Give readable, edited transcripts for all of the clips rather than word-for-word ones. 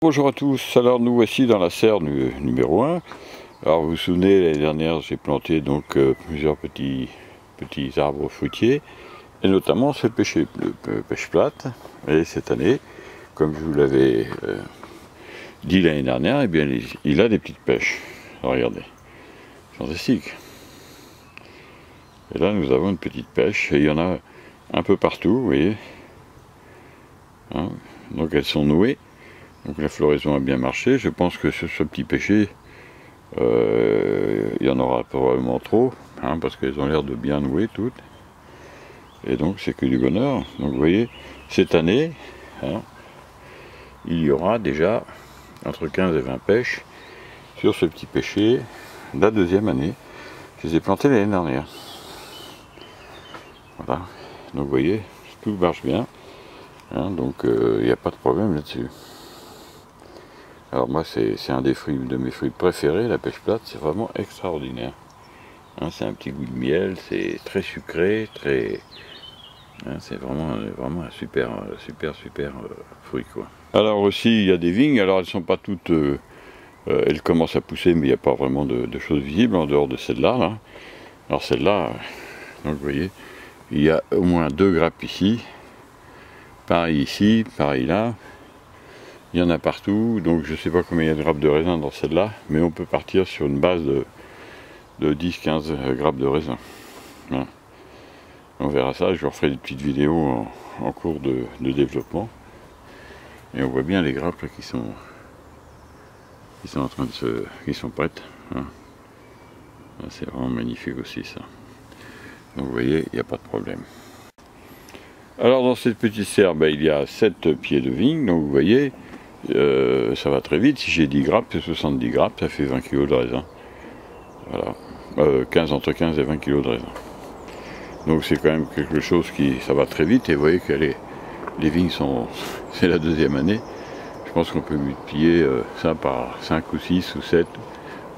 Bonjour à tous, alors nous voici dans la serre numéro 1. Alors vous vous souvenez, l'année dernière j'ai planté donc plusieurs petits arbres fruitiers, et notamment ce pêche plate. Et cette année, comme je vous l'avais dit l'année dernière, eh bien, il a des petites pêches. Alors, regardez, fantastique. Et là nous avons une petite pêche, et il y en a un peu partout, vous voyez. Hein, donc elles sont nouées. Donc la floraison a bien marché. Je pense que sur ce petit pêcher, il y en aura probablement trop, hein, parce qu'elles ont l'air de bien nouer toutes. Et donc c'est que du bonheur. Donc vous voyez, cette année, hein, il y aura déjà entre 15 et 20 pêches sur ce petit pêcher, la deuxième année. Je les ai plantés l'année dernière. Voilà. Donc vous voyez, tout marche bien. Hein, donc il n'y a pas de problème là-dessus. Alors moi c'est un de mes fruits préférés, la pêche plate, c'est vraiment extraordinaire. Hein, c'est un petit goût de miel, c'est très sucré, hein, c'est vraiment un super fruit quoi. Alors aussi il y a des vignes, alors elles sont pas toutes, elles commencent à pousser mais il n'y a pas vraiment de choses visibles en dehors de celle-là. Là. Alors celle-là, donc vous voyez, il y a au moins 2 grappes ici, pareil ici, pareil là. Il y en a partout, donc je ne sais pas combien il y a de grappes de raisin dans celle-là, mais on peut partir sur une base de 10-15 grappes de raisin. Voilà. On verra ça, je vous referai des petites vidéos en cours de développement. Et on voit bien les grappes là, qui sont en train de qui sont prêtes. Hein. C'est vraiment magnifique aussi ça. Donc vous voyez, il n'y a pas de problème. Alors dans cette petite serre, il y a 7 pieds de vigne, donc vous voyez, ça va très vite. Si j'ai 10 grappes, c'est 70 grappes, ça fait 20 kg de raisin. Voilà. Entre 15 et 20 kg de raisin. Donc c'est quand même quelque chose ça va très vite. Et vous voyez que les vignes c'est la deuxième année. Je pense qu'on peut multiplier ça par 5 ou 6 ou 7,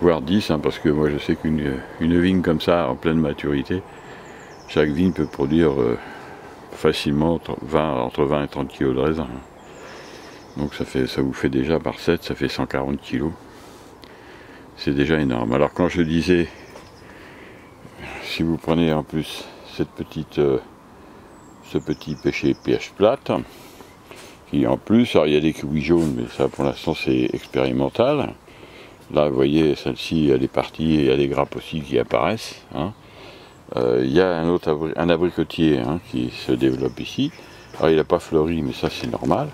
voire 10, hein, parce que moi je sais qu'une vigne comme ça, en pleine maturité, chaque vigne peut produire facilement entre 20 et 30 kg de raisin. Donc ça vous fait déjà par 7, ça fait 140 kg. C'est déjà énorme. Alors quand je disais, si vous prenez en plus ce petit pêcher plate, qui en plus, alors il y a des kiwis jaunes, mais ça pour l'instant c'est expérimental. Là vous voyez, celle-ci elle est partie et il y a des grappes aussi qui apparaissent. Hein. Il y a un abricotier hein, qui se développe ici. Alors il n'a pas fleuri, mais ça c'est normal.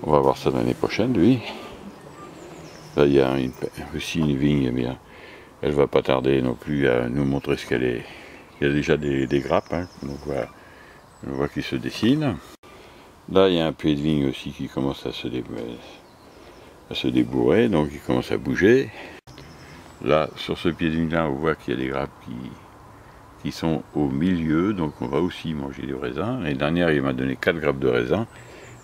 On va voir ça l'année prochaine, lui. Là, il y a aussi une vigne, mais elle va pas tarder non plus à nous montrer ce qu'elle est. Il y a déjà des grappes, hein, on voit qui se dessinent. Là, il y a un pied de vigne aussi qui commence à se débourrer, donc il commence à bouger. Là, sur ce pied de vigne-là, on voit qu'il y a des grappes qui sont au milieu, donc on va aussi manger du raisin. L'année dernière, il m'a donné 4 grappes de raisin.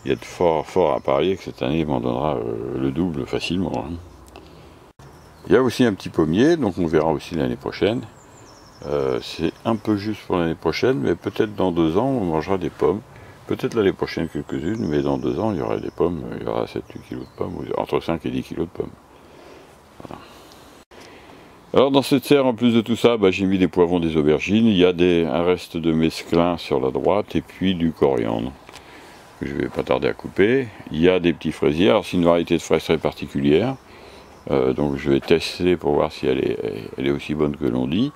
Il y a de fort à parier que cette année, il m'en donnera le double facilement. Hein. Il y a aussi un petit pommier, donc on verra aussi l'année prochaine. C'est un peu juste pour l'année prochaine, mais peut-être dans 2 ans, on mangera des pommes. Peut-être l'année prochaine quelques-unes, mais dans 2 ans, il y aura des pommes, il y aura 7 kg de pommes, ou entre 5 et 10 kg de pommes. Voilà. Alors dans cette serre, en plus de tout ça, j'ai mis des poivrons, des aubergines, il y a un reste de mesclun sur la droite, et puis du coriandre, que je ne vais pas tarder à couper. Il y a des petits fraisiers, alors c'est une variété de fraises très particulière, donc je vais tester pour voir si elle est aussi bonne que l'on dit.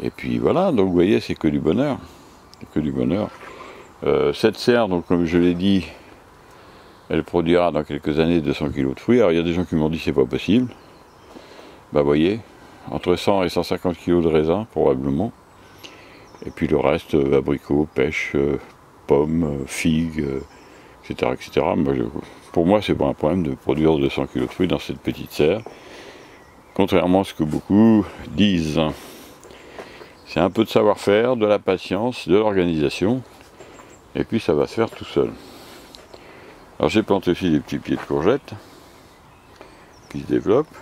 Et puis voilà, donc vous voyez, c'est que du bonheur. C'est que du bonheur. Cette serre, donc comme je l'ai dit, elle produira dans quelques années 200 kg de fruits. Alors il y a des gens qui m'ont dit c'est pas possible. Vous voyez, entre 100 et 150 kg de raisin probablement. Et puis le reste, abricots, pêches, pommes, figues, etc. etc. Pour moi, c'est pas un problème de produire 200 kg de fruits dans cette petite serre. Contrairement à ce que beaucoup disent. C'est un peu de savoir-faire, de la patience, de l'organisation. Et puis ça va se faire tout seul. Alors j'ai planté aussi des petits pieds de courgettes qui se développent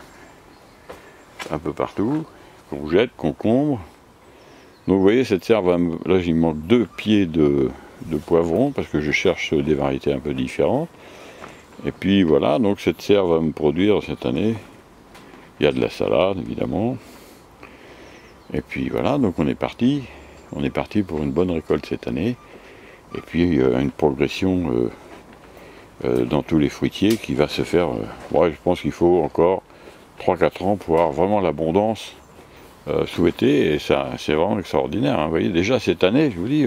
un peu partout. Courgettes, concombres. Donc vous voyez, cette serre, là il manque 2 pieds de poivrons parce que je cherche des variétés un peu différentes. Et puis voilà, donc cette serre va me produire cette année. Il y a de la salade évidemment. Et puis voilà, donc on est parti. On est parti pour une bonne récolte cette année. Et puis une progression dans tous les fruitiers qui va se faire. Ouais, je pense qu'il faut encore 3-4 ans pour avoir vraiment l'abondance souhaitée. Et ça, c'est vraiment extraordinaire. Hein. Vous voyez, déjà cette année, je vous dis,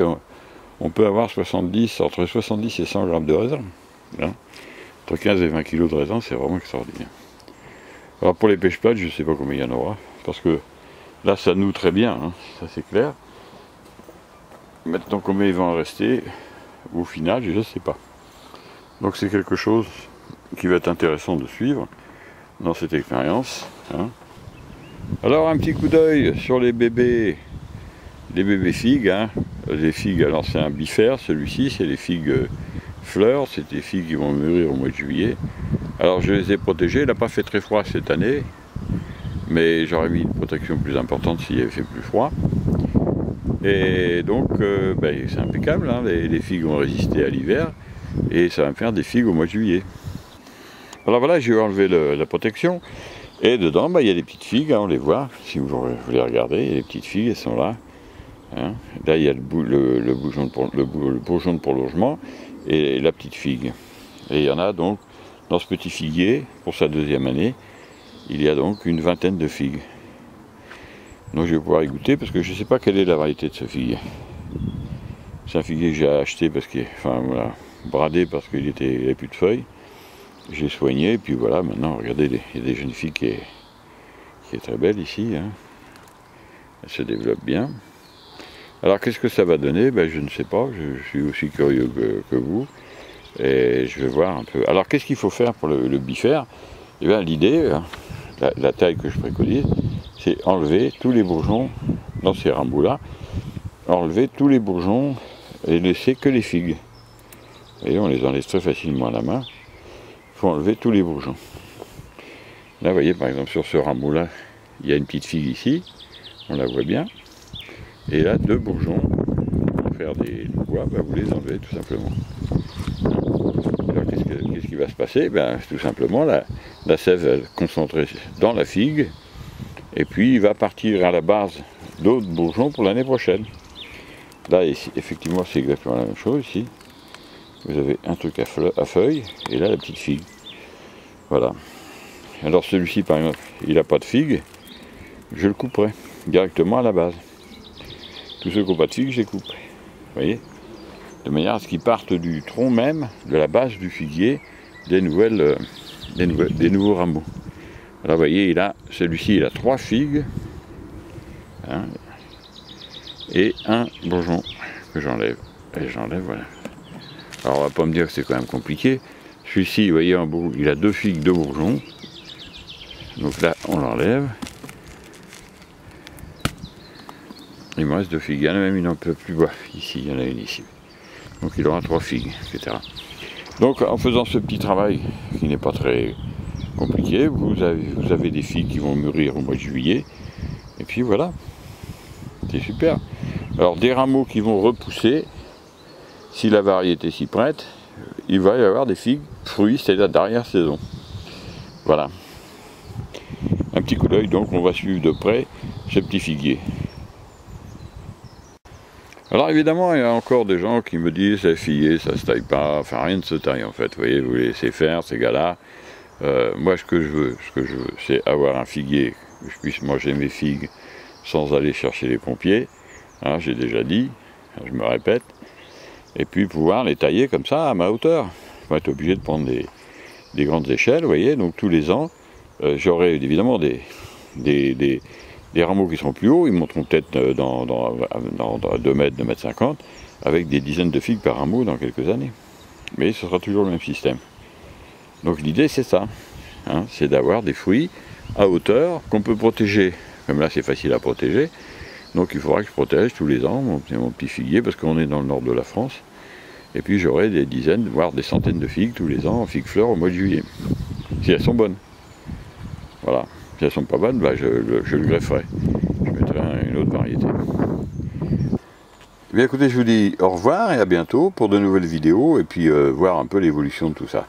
on peut avoir entre 70 et 100 grammes de raisin. Hein. Entre 15 et 20 kg de raisin, c'est vraiment extraordinaire. Alors pour les pêches plates, je ne sais pas combien il y en aura. Parce que là, ça noue très bien, hein, ça c'est clair. Maintenant, combien il va en rester au final, je ne sais pas. Donc c'est quelque chose qui va être intéressant de suivre dans cette expérience. Hein. Alors un petit coup d'œil sur les bébés figues. Hein. Les figues, alors c'est un bifère, celui-ci, c'est les figues fleurs, c'est des figues qui vont mûrir au mois de juillet. Alors je les ai protégées, il n'a pas fait très froid cette année, mais j'aurais mis une protection plus importante s'il avait fait plus froid. Et donc c'est impeccable, hein. Les figues vont résister à l'hiver, et ça va me faire des figues au mois de juillet. Alors voilà, j'ai enlevé la protection, et dedans il y a des petites figues, hein, on les voit, si vous voulez regarder, il y a des petites figues, elles sont là. Hein. Là il y a le bourgeon de prolongement, et la petite figue. Et il y en a donc, dans ce petit figuier, pour sa deuxième année, il y a donc une vingtaine de figues. Donc je vais pouvoir y goûter parce que je ne sais pas quelle est la variété de ce figuier. C'est un figuier que j'ai acheté parce qu'il, enfin voilà, bradé parce qu'il n'avait plus de feuilles. J'ai soigné et puis voilà, maintenant regardez, il y a des jeunes filles qui est très belle ici. Hein. Elle se développe bien. Alors qu'est-ce que ça va donner? Je ne sais pas, je suis aussi curieux que vous. Et je vais voir un peu. Alors qu'est-ce qu'il faut faire pour le bifère? Eh bien l'idée, la taille que je préconise, c'est enlever tous les bourgeons dans ces rameaux-là, enlever tous les bourgeons et laisser que les figues. Et on les enlève très facilement à la main. Il faut enlever tous les bourgeons. Là, vous voyez, par exemple, sur ce rameau-là, il y a une petite figue ici, on la voit bien. Et là, 2 bourgeons, pour faire des bois, vous les enlevez tout simplement. Alors, qu'est-ce qui va se passer? Tout simplement, la sève va se concentrer dans la figue, et puis il va partir à la base d'autres bourgeons pour l'année prochaine. Là, ici, effectivement, c'est exactement la même chose ici. Vous avez un truc à feuilles, et là, la petite figue. Voilà. Alors celui-ci, par exemple, il n'a pas de figue, je le couperai directement à la base. Tous ceux qui n'ont pas de figue, je les coupe. Vous voyez? De manière à ce qu'ils partent du tronc même, de la base du figuier, des nouveaux rameaux. Alors vous voyez, celui-ci, il a 3 figues, hein, et un bourgeon que j'enlève. Et j'enlève, voilà. Alors on va pas me dire que c'est quand même compliqué. Celui-ci, vous voyez, il a 2 figues, 2 bourgeons. Donc là, on l'enlève. Il me reste 2 figues. Il y en a même une un peu plus bas. Ici, il y en a une ici. Donc il aura 3 figues, etc. Donc en faisant ce petit travail, qui n'est pas très compliqué, vous avez des figues qui vont mûrir au mois de juillet. Et puis voilà. C'est super. Alors des rameaux qui vont repousser, si la variété s'y prête, il va y avoir des figues fruits, c'est-à-dire d'arrière-saison. Voilà. Un petit coup d'œil, donc on va suivre de près ce petit figuier. Alors évidemment, il y a encore des gens qui me disent c'est figuier, ça se taille pas, enfin rien ne se taille en fait. Vous voyez, vous laissez faire ces gars-là. Moi, ce que je veux, c'est avoir un figuier, que je puisse manger mes figues sans aller chercher les pompiers. Hein, j'ai déjà dit, je me répète. Et puis pouvoir les tailler comme ça à ma hauteur. Je vais être obligé de prendre des grandes échelles, vous voyez. Donc tous les ans, j'aurai évidemment des rameaux qui seront plus hauts. Ils monteront peut-être dans 2 mètres, 2 mètres 50, avec des dizaines de figues par rameau dans quelques années. Mais ce sera toujours le même système. Donc l'idée c'est ça, hein, c'est d'avoir des fruits à hauteur qu'on peut protéger. Comme là c'est facile à protéger. Donc il faudra que je protège tous les ans mon petit figuier, parce qu'on est dans le nord de la France. Et puis j'aurai des dizaines, voire des centaines de figues tous les ans en figues fleurs au mois de juillet. Si elles sont bonnes. Voilà. Si elles ne sont pas bonnes, je le grefferai. Je mettrai une autre variété. Bien écoutez, je vous dis au revoir et à bientôt pour de nouvelles vidéos, et puis voir un peu l'évolution de tout ça.